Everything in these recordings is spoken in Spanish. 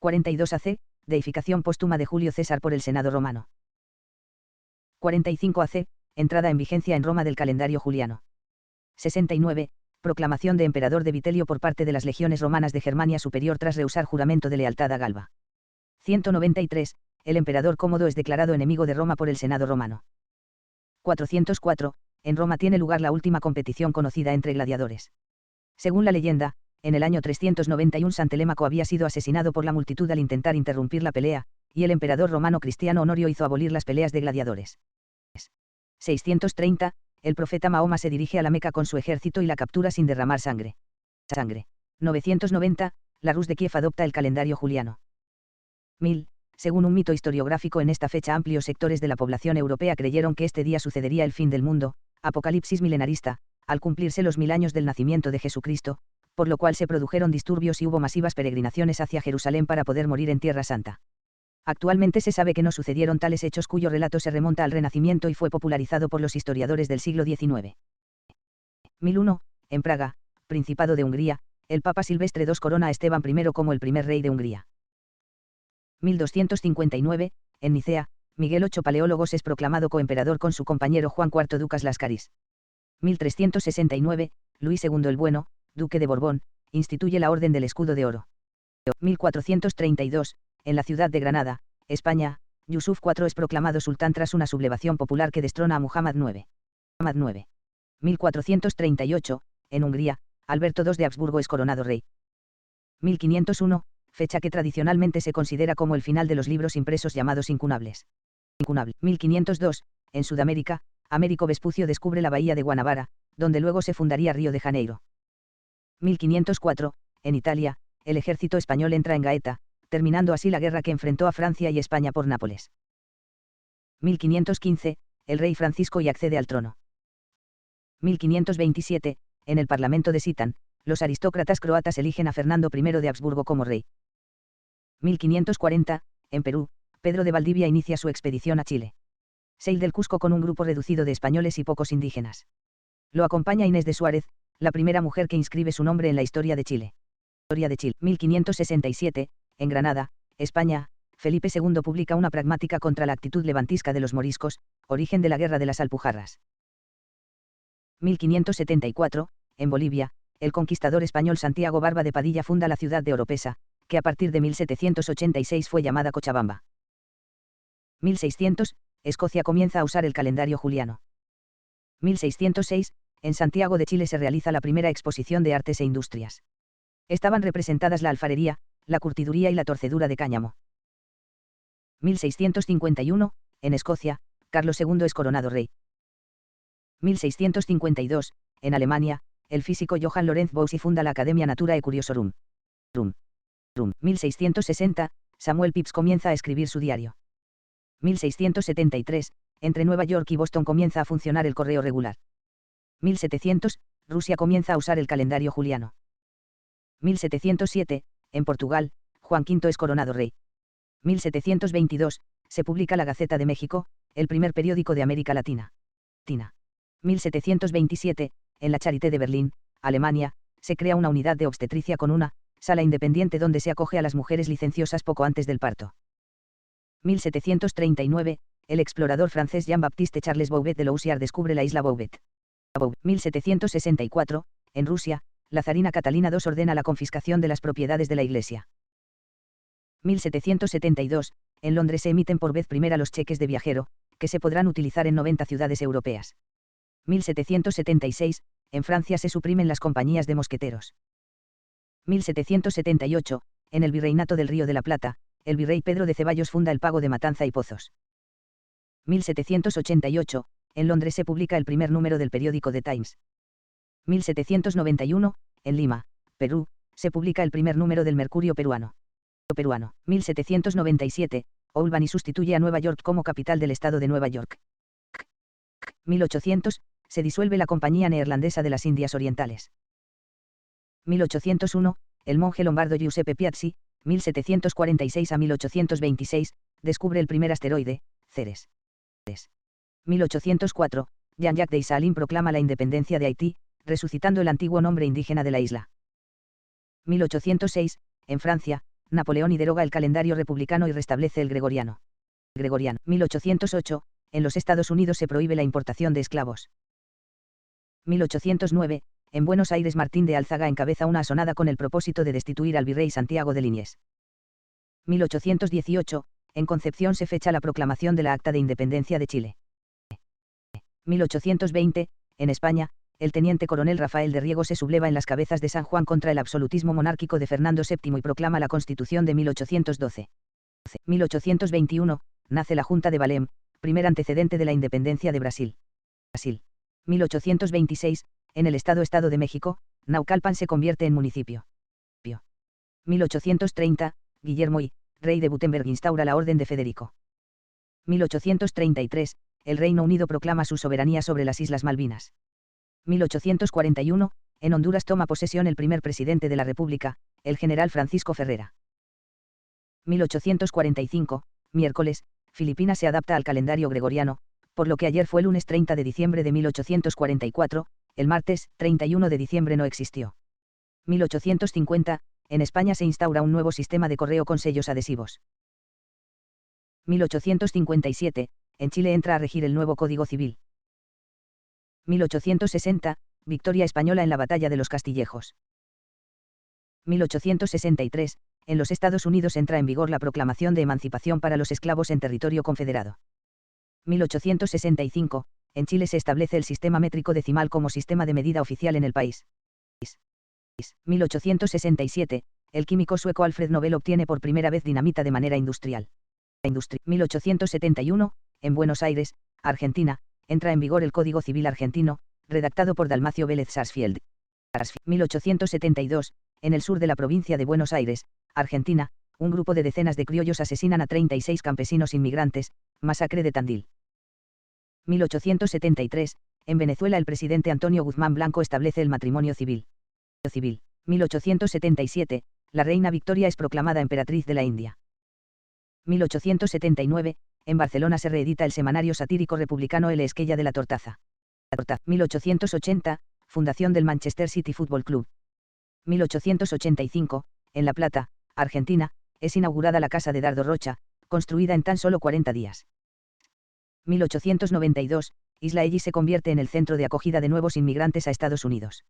42 AC, deificación póstuma de Julio César por el Senado romano. 45 AC, entrada en vigencia en Roma del calendario juliano. 69, proclamación de emperador de Vitelio por parte de las legiones romanas de Germania Superior tras rehusar juramento de lealtad a Galba. 193, el emperador Cómodo es declarado enemigo de Roma por el Senado romano. 404, en Roma tiene lugar la última competición conocida entre gladiadores. Según la leyenda, en el año 391 San Telémaco había sido asesinado por la multitud al intentar interrumpir la pelea, y el emperador romano Cristiano Honorio hizo abolir las peleas de gladiadores. 630, el profeta Mahoma se dirige a la Meca con su ejército y la captura sin derramar sangre. 990, la Rus de Kiev adopta el calendario juliano. 1000, según un mito historiográfico en esta fecha amplios sectores de la población europea creyeron que este día sucedería el fin del mundo, apocalipsis milenarista, al cumplirse los 1000 años del nacimiento de Jesucristo, por lo cual se produjeron disturbios y hubo masivas peregrinaciones hacia Jerusalén para poder morir en Tierra Santa. Actualmente se sabe que no sucedieron tales hechos cuyo relato se remonta al Renacimiento y fue popularizado por los historiadores del siglo XIX. 1001, en Praga, Principado de Hungría, el Papa Silvestre II corona a Esteban I como el primer rey de Hungría. 1259, en Nicea, Miguel VIII Paleólogos es proclamado coemperador con su compañero Juan IV Ducas Lascaris. 1369, Luis II el Bueno, duque de Borbón, instituye la Orden del Escudo de Oro. 1432, en la ciudad de Granada, España, Yusuf IV es proclamado sultán tras una sublevación popular que destrona a Muhammad IX. 1438, en Hungría, Alberto II de Habsburgo es coronado rey. 1501, fecha que tradicionalmente se considera como el final de los libros impresos llamados incunables. 1502, en Sudamérica, Américo Vespucio descubre la bahía de Guanabara, donde luego se fundaría Río de Janeiro. 1504, en Italia, el ejército español entra en Gaeta, terminando así la guerra que enfrentó a Francia y España por Nápoles. 1515, el rey Francisco y accede al trono. 1527, en el Parlamento de Sitán, los aristócratas croatas eligen a Fernando I de Habsburgo como rey. 1540, en Perú, Pedro de Valdivia inicia su expedición a Chile. Sail del Cusco con un grupo reducido de españoles y pocos indígenas. Lo acompaña Inés de Suárez, la primera mujer que inscribe su nombre en la historia de Chile. 1567, en Granada, España, Felipe II publica una pragmática contra la actitud levantisca de los moriscos, origen de la Guerra de las Alpujarras. 1574, en Bolivia, el conquistador español Santiago Barba de Padilla funda la ciudad de Oropesa, que a partir de 1786 fue llamada Cochabamba. 1600, Escocia comienza a usar el calendario juliano. 1606, en Santiago de Chile se realiza la primera exposición de artes e industrias. Estaban representadas la alfarería, la curtiduría y la torcedura de cáñamo. 1651, en Escocia, Carlos II es coronado rey. 1652, en Alemania, el físico Johann Lorenz Boussy funda la Academia Naturae Curiosorum. 1660, Samuel Pepys comienza a escribir su diario. 1673, entre Nueva York y Boston comienza a funcionar el correo regular. 1700, Rusia comienza a usar el calendario juliano. 1707, en Portugal, Juan V es coronado rey. 1722, se publica la Gaceta de México, el primer periódico de América Latina. 1727, en la Charité de Berlín, Alemania, se crea una unidad de obstetricia con una sala independiente donde se acoge a las mujeres licenciosas poco antes del parto. 1739, el explorador francés Jean-Baptiste Charles Bouvet de Louisier descubre la isla Bouvet. 1764, en Rusia, la zarina Catalina II ordena la confiscación de las propiedades de la Iglesia. 1772, en Londres se emiten por vez primera los cheques de viajero, que se podrán utilizar en 90 ciudades europeas. 1776, en Francia se suprimen las compañías de mosqueteros. 1778, en el Virreinato del Río de la Plata, el virrey Pedro de Ceballos funda el pago de Matanza y Pozos. 1788, en Londres se publica el primer número del periódico The Times. 1791, en Lima, Perú, se publica el primer número del Mercurio peruano. 1797, Albany sustituye a Nueva York como capital del estado de Nueva York. 1800, se disuelve la Compañía Neerlandesa de las Indias Orientales. 1801, el monje lombardo Giuseppe Piazzi, 1746 a 1826, descubre el primer asteroide, Ceres. 1804, Jean-Jacques Dessalines proclama la independencia de Haití, resucitando el antiguo nombre indígena de la isla. 1806, en Francia, Napoleón y deroga el calendario republicano y restablece el gregoriano. 1808, en los Estados Unidos se prohíbe la importación de esclavos. 1809, en Buenos Aires Martín de Álzaga encabeza una asonada con el propósito de destituir al virrey Santiago de Liniers. 1818, en Concepción se fecha la proclamación de la Acta de Independencia de Chile. 1820, en España, el teniente coronel Rafael de Riego se subleva en las Cabezas de San Juan contra el absolutismo monárquico de Fernando VII y proclama la Constitución de 1812. 1821, nace la Junta de Valem, primer antecedente de la independencia de Brasil. 1826, en el Estado de México, Naucalpan se convierte en municipio. 1830, Guillermo I, rey de Wurtemberg instaura la Orden de Federico. 1833, el Reino Unido proclama su soberanía sobre las Islas Malvinas. 1841, en Honduras toma posesión el primer presidente de la República, el general Francisco Ferrera. 1845, miércoles, Filipinas se adapta al calendario gregoriano, por lo que ayer fue lunes 30 de diciembre de 1844, el martes 31 de diciembre no existió. 1850, en España se instaura un nuevo sistema de correo con sellos adhesivos. 1857, en Chile entra a regir el nuevo Código Civil. 1860, victoria española en la Batalla de los Castillejos. 1863, en los Estados Unidos entra en vigor la Proclamación de Emancipación para los Esclavos en territorio confederado. 1865, en Chile se establece el sistema métrico decimal como sistema de medida oficial en el país. 1867, el químico sueco Alfred Nobel obtiene por primera vez dinamita de manera industrial. 1871, en Buenos Aires, Argentina, entra en vigor el Código Civil argentino, redactado por Dalmacio Vélez Sarsfield. 1872, en el sur de la provincia de Buenos Aires, Argentina, un grupo de decenas de criollos asesinan a 36 campesinos inmigrantes, masacre de Tandil. 1873, en Venezuela el presidente Antonio Guzmán Blanco establece el matrimonio civil. 1877, la reina Victoria es proclamada emperatriz de la India. 1879, en Barcelona se reedita el semanario satírico republicano El Esquella de la Tortaza. 1880, fundación del Manchester City Football Club. 1885, en La Plata, Argentina, es inaugurada la Casa de Dardo Rocha, construida en tan solo 40 días. 1892, Isla Ellis se convierte en el centro de acogida de nuevos inmigrantes a Estados Unidos.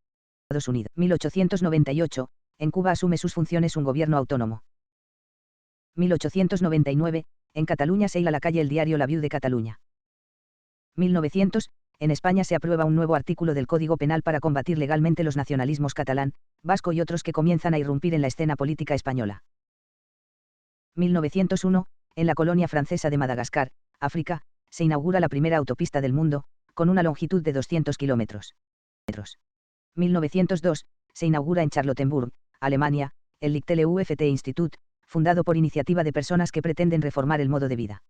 1898, en Cuba asume sus funciones un gobierno autónomo. 1899, en Cataluña se hila la calle el diario La Viu de Cataluña. 1900, en España se aprueba un nuevo artículo del Código Penal para combatir legalmente los nacionalismos catalán, vasco y otros que comienzan a irrumpir en la escena política española. 1901, en la colonia francesa de Madagascar, África, se inaugura la primera autopista del mundo, con una longitud de 200 kilómetros. 1902, se inaugura en Charlottenburg, Alemania, el Lichtele UFT Institut, fundado por iniciativa de personas que pretenden reformar el modo de vida.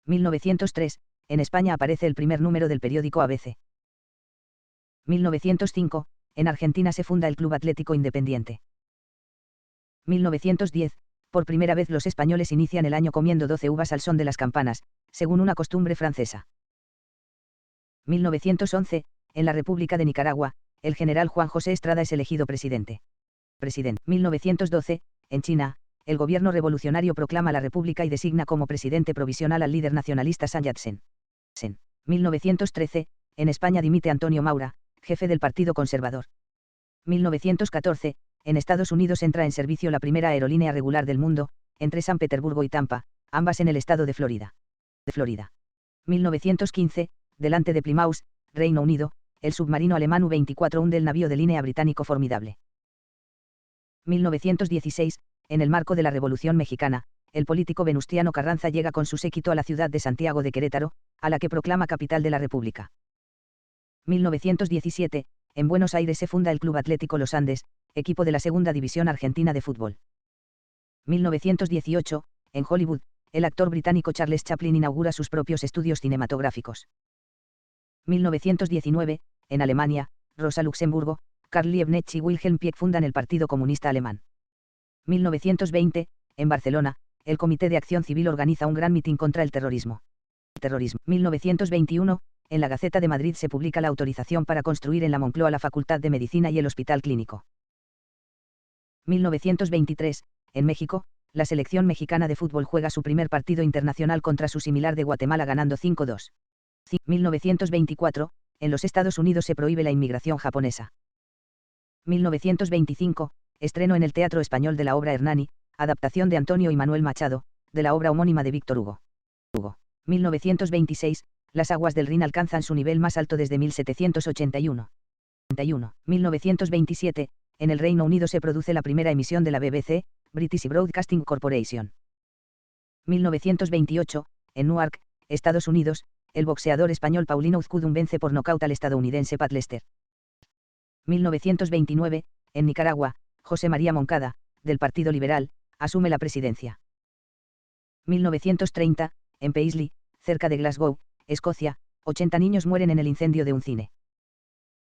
1903, en España aparece el primer número del periódico ABC. 1905, en Argentina se funda el Club Atlético Independiente. 1910, por primera vez los españoles inician el año comiendo 12 uvas al son de las campanas, según una costumbre francesa. 1911, en la República de Nicaragua, el general Juan José Estrada es elegido presidente. 1912, en China, el gobierno revolucionario proclama la República y designa como presidente provisional al líder nacionalista Sun Yat-sen. 1913, en España dimite Antonio Maura, jefe del Partido Conservador. 1914, en Estados Unidos entra en servicio la primera aerolínea regular del mundo, entre San Petersburgo y Tampa, ambas en el estado de Florida. 1915, delante de Plymouth, Reino Unido, el submarino alemán U-24 hunde el navío de línea británico Formidable. 1916, en el marco de la Revolución Mexicana, el político Venustiano Carranza llega con su séquito a la ciudad de Santiago de Querétaro, a la que proclama capital de la República. 1917, en Buenos Aires se funda el Club Atlético Los Andes, equipo de la Segunda División Argentina de Fútbol. 1918, en Hollywood, el actor británico Charles Chaplin inaugura sus propios estudios cinematográficos. 1919, en Alemania, Rosa Luxemburgo, Karl Liebknecht y Wilhelm Pieck fundan el Partido Comunista Alemán. 1920, en Barcelona, el Comité de Acción Civil organiza un gran mitin contra el terrorismo. 1921, en la Gaceta de Madrid se publica la autorización para construir en la Moncloa la Facultad de Medicina y el Hospital Clínico. 1923, en México, la selección mexicana de fútbol juega su primer partido internacional contra su similar de Guatemala ganando 5-2. 1924, en los Estados Unidos se prohíbe la inmigración japonesa. 1925, estreno en el Teatro Español de la obra Hernani, adaptación de Antonio y Manuel Machado, de la obra homónima de Víctor Hugo. 1926, las aguas del Rin alcanzan su nivel más alto desde 1781. 1927, en el Reino Unido se produce la primera emisión de la BBC, British Broadcasting Corporation. 1928, en Newark, Estados Unidos, el boxeador español Paulino Uzcudun vence por nocaut al estadounidense Pat Lester. 1929, en Nicaragua, José María Moncada, del Partido Liberal, asume la presidencia. 1930, en Paisley, cerca de Glasgow, Escocia, 80 niños mueren en el incendio de un cine.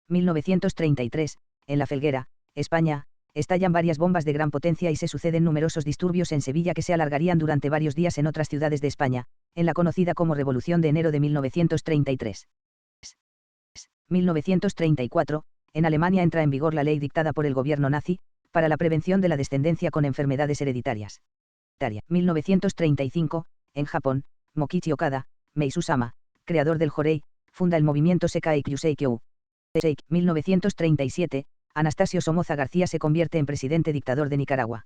1933, en La Felguera, España, estallan varias bombas de gran potencia y se suceden numerosos disturbios en Sevilla que se alargarían durante varios días en otras ciudades de España, en la conocida como Revolución de Enero de 1933. 1934, en Alemania entra en vigor la ley dictada por el gobierno nazi, para la prevención de la descendencia con enfermedades hereditarias. 1935, en Japón, Mokichi Okada, Meisu-sama, creador del Jorei, funda el movimiento Sekai Kyusei-kyou. 1937, Anastasio Somoza García se convierte en presidente dictador de Nicaragua.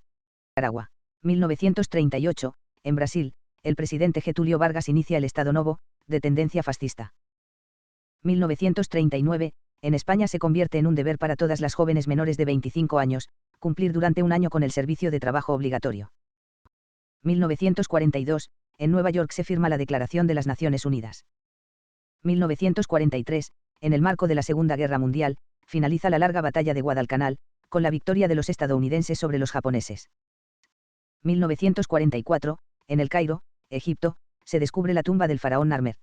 1938, en Brasil, el presidente Getúlio Vargas inicia el Estado Novo, de tendencia fascista. 1939, en España se convierte en un deber para todas las jóvenes menores de 25 años, cumplir durante un año con el servicio de trabajo obligatorio. 1942, en Nueva York se firma la Declaración de las Naciones Unidas. 1943, en el marco de la Segunda Guerra Mundial, finaliza la larga batalla de Guadalcanal, con la victoria de los estadounidenses sobre los japoneses. 1944, en El Cairo, Egipto, se descubre la tumba del faraón Narmer.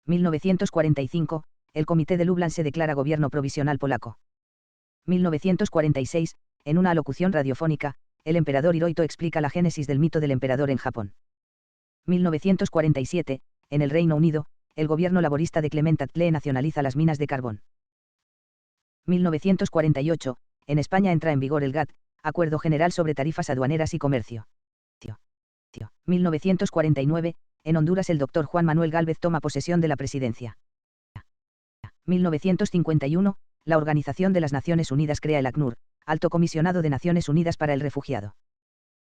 1945, el Comité de Lublin se declara gobierno provisional polaco. 1946, en una alocución radiofónica, el emperador Hirohito explica la génesis del mito del emperador en Japón. 1947, en el Reino Unido, el gobierno laborista de Clement Attlee nacionaliza las minas de carbón. 1948, en España entra en vigor el GATT, Acuerdo General sobre Tarifas Aduaneras y Comercio. 1949, en Honduras el doctor Juan Manuel Gálvez toma posesión de la presidencia. 1951, la Organización de las Naciones Unidas crea el ACNUR, Alto Comisionado de Naciones Unidas para el Refugiado.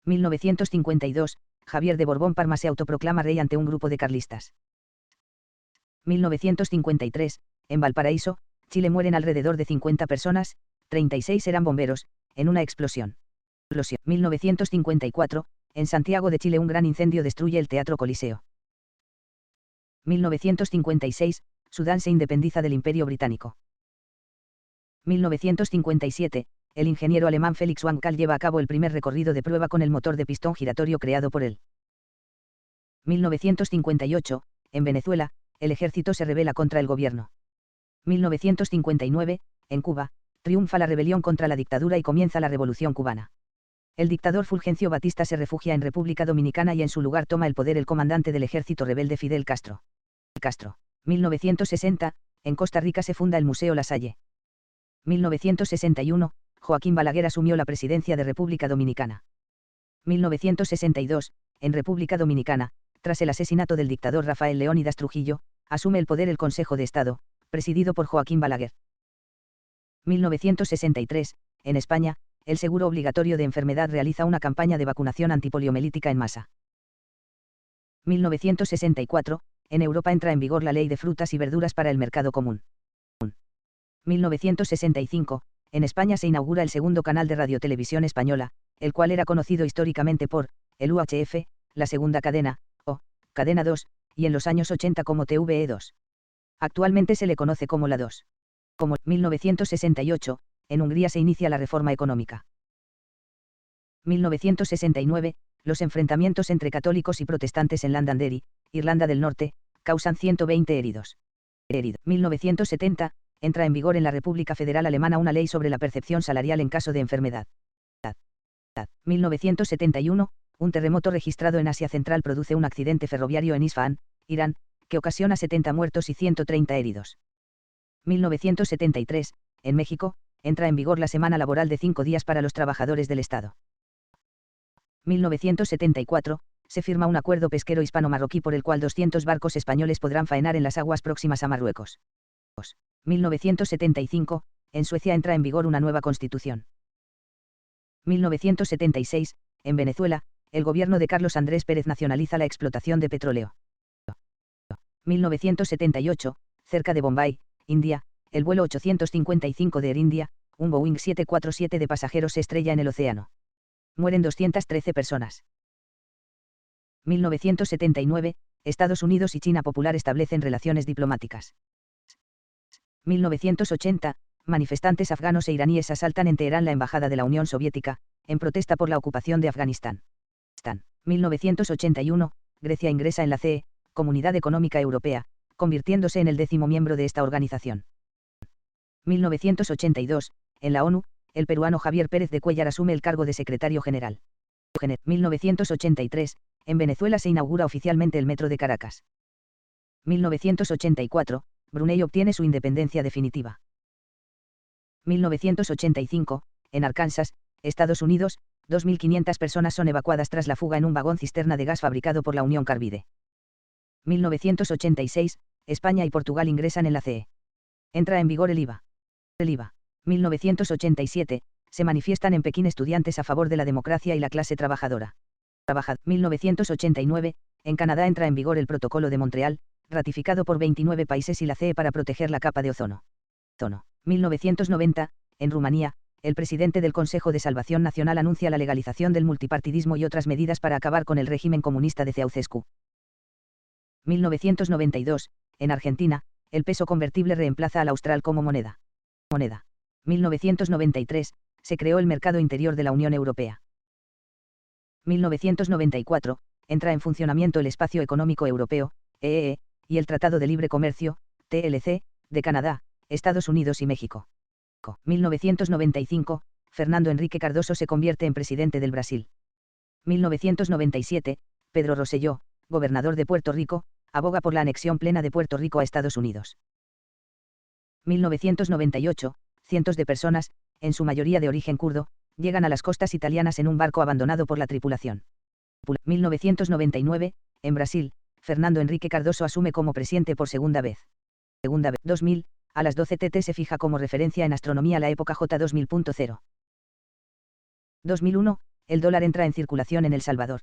1952, Javier de Borbón Parma se autoproclama rey ante un grupo de carlistas. 1953, en Valparaíso, Chile mueren alrededor de 50 personas, 36 eran bomberos, en una explosión. 1954, en Santiago de Chile un gran incendio destruye el Teatro Coliseo. 1956, Sudán se independiza del Imperio Británico. 1957, el ingeniero alemán Felix Wankel lleva a cabo el primer recorrido de prueba con el motor de pistón giratorio creado por él. 1958, en Venezuela, el ejército se rebela contra el gobierno. 1959, en Cuba, triunfa la rebelión contra la dictadura y comienza la Revolución Cubana. El dictador Fulgencio Batista se refugia en República Dominicana y en su lugar toma el poder el comandante del ejército rebelde Fidel Castro. 1960, en Costa Rica se funda el Museo La Salle. 1961, Joaquín Balaguer asumió la presidencia de República Dominicana. 1962, en República Dominicana, tras el asesinato del dictador Rafael Leónidas Trujillo, asume el poder el Consejo de Estado, presidido por Joaquín Balaguer. 1963, en España, el seguro obligatorio de enfermedad realiza una campaña de vacunación antipoliomelítica en masa. 1964, en Europa entra en vigor la Ley de Frutas y Verduras para el Mercado Común. 1965, en España se inaugura el segundo canal de radiotelevisión española, el cual era conocido históricamente por el UHF, la segunda cadena, o Cadena 2, y en los años 80 como TVE2. Actualmente se le conoce como la 2. 1968, en Hungría se inicia la reforma económica. 1969, los enfrentamientos entre católicos y protestantes en Londonderry, Irlanda del Norte, causan 120 heridos. 1970, entra en vigor en la República Federal Alemana una ley sobre la percepción salarial en caso de enfermedad. 1971, un terremoto registrado en Asia Central produce un accidente ferroviario en Isfahán, Irán, que ocasiona 70 muertos y 130 heridos. 1973, en México, entra en vigor la semana laboral de 5 días para los trabajadores del Estado. 1974, se firma un acuerdo pesquero hispano-marroquí por el cual 200 barcos españoles podrán faenar en las aguas próximas a Marruecos. 1975, en Suecia entra en vigor una nueva constitución. 1976, en Venezuela, el gobierno de Carlos Andrés Pérez nacionaliza la explotación de petróleo. 1978, cerca de Bombay, India, el vuelo 855 de Air India, un Boeing 747 de pasajeros se estrella en el océano. Mueren 213 personas. 1979, Estados Unidos y China Popular establecen relaciones diplomáticas. 1980, manifestantes afganos e iraníes asaltan en Teherán la embajada de la Unión Soviética, en protesta por la ocupación de Afganistán. 1981, Grecia ingresa en la CE, Comunidad Económica Europea, convirtiéndose en el 10º miembro de esta organización. 1982, en la ONU, el peruano Javier Pérez de Cuéllar asume el cargo de secretario general. 1983, en Venezuela se inaugura oficialmente el Metro de Caracas. 1984, Brunei obtiene su independencia definitiva. 1985, en Arkansas, Estados Unidos, 2.500 personas son evacuadas tras la fuga en un vagón cisterna de gas fabricado por la Unión Carbide. 1986, España y Portugal ingresan en la CE. Entra en vigor el IVA. 1987, se manifiestan en Pekín estudiantes a favor de la democracia y la clase trabajadora. 1989, en Canadá entra en vigor el Protocolo de Montreal, ratificado por 29 países y la CE para proteger la capa de ozono. 1990, en Rumanía, el presidente del Consejo de Salvación Nacional anuncia la legalización del multipartidismo y otras medidas para acabar con el régimen comunista de Ceausescu. 1992, en Argentina, el peso convertible reemplaza al austral como moneda. 1993, se creó el mercado interior de la Unión Europea. 1994, entra en funcionamiento el Espacio Económico Europeo, EEE, y el Tratado de Libre Comercio, TLC, de Canadá, Estados Unidos y México. 1995, Fernando Henrique Cardoso se convierte en presidente del Brasil. 1997, Pedro Rosselló, gobernador de Puerto Rico, aboga por la anexión plena de Puerto Rico a Estados Unidos. 1998, cientos de personas, en su mayoría de origen kurdo, llegan a las costas italianas en un barco abandonado por la tripulación. 1999, en Brasil, Fernando Henrique Cardoso asume como presidente por segunda vez. 2000, a las 12 TT se fija como referencia en astronomía la época J 2000.0. 2001, el dólar entra en circulación en El Salvador.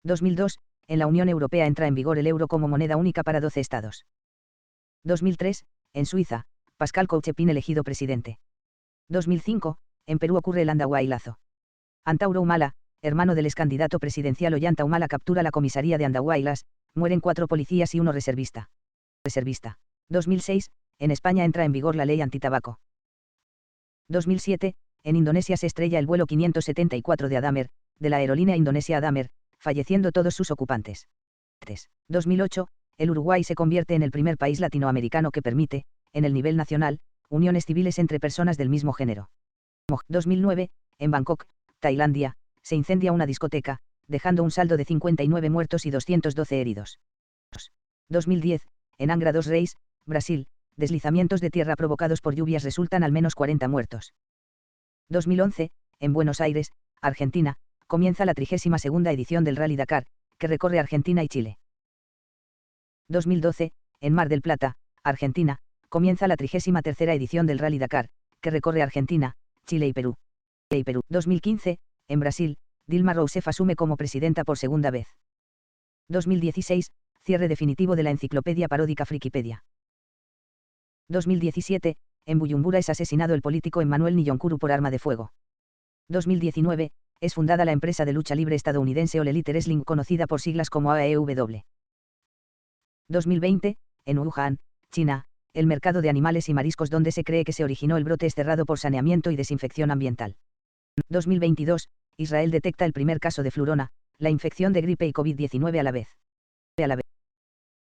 2002, en la Unión Europea entra en vigor el euro como moneda única para 12 estados. 2003, en Suiza, Pascal Couchepin elegido presidente. 2005, en Perú ocurre el Andahuaylazo. Antauro Humala, hermano del excandidato presidencial Ollanta Humala captura la comisaría de Andahuaylas, mueren 4 policías y 1 reservista. 2006, en España entra en vigor la ley antitabaco. 2007, en Indonesia se estrella el vuelo 574 de Adamer, de la aerolínea indonesia Adamer, falleciendo todos sus ocupantes. 2008, el Uruguay se convierte en el primer país latinoamericano que permite, en el nivel nacional, uniones civiles entre personas del mismo género. 2009, en Bangkok, Tailandia, se incendia una discoteca, dejando un saldo de 59 muertos y 212 heridos. 2010, en Angra dos Reis, Brasil, deslizamientos de tierra provocados por lluvias resultan al menos 40 muertos. 2011, en Buenos Aires, Argentina, comienza la 32ª edición del Rally Dakar, que recorre Argentina y Chile. 2012, en Mar del Plata, Argentina, comienza la 33ª edición del Rally Dakar, que recorre Argentina, Chile y Perú. 2015, en Brasil, Dilma Rousseff asume como presidenta por segunda vez. 2016, cierre definitivo de la enciclopedia paródica Frikipedia. 2017, en Buyumbura es asesinado el político Emmanuel Niyonkuru por arma de fuego. 2019, es fundada la empresa de lucha libre estadounidense All Elite Wrestling conocida por siglas como AEW. 2020, en Wuhan, China, el mercado de animales y mariscos donde se cree que se originó el brote es cerrado por saneamiento y desinfección ambiental. 2022, Israel detecta el primer caso de flurona, la infección de gripe y COVID-19 a la vez.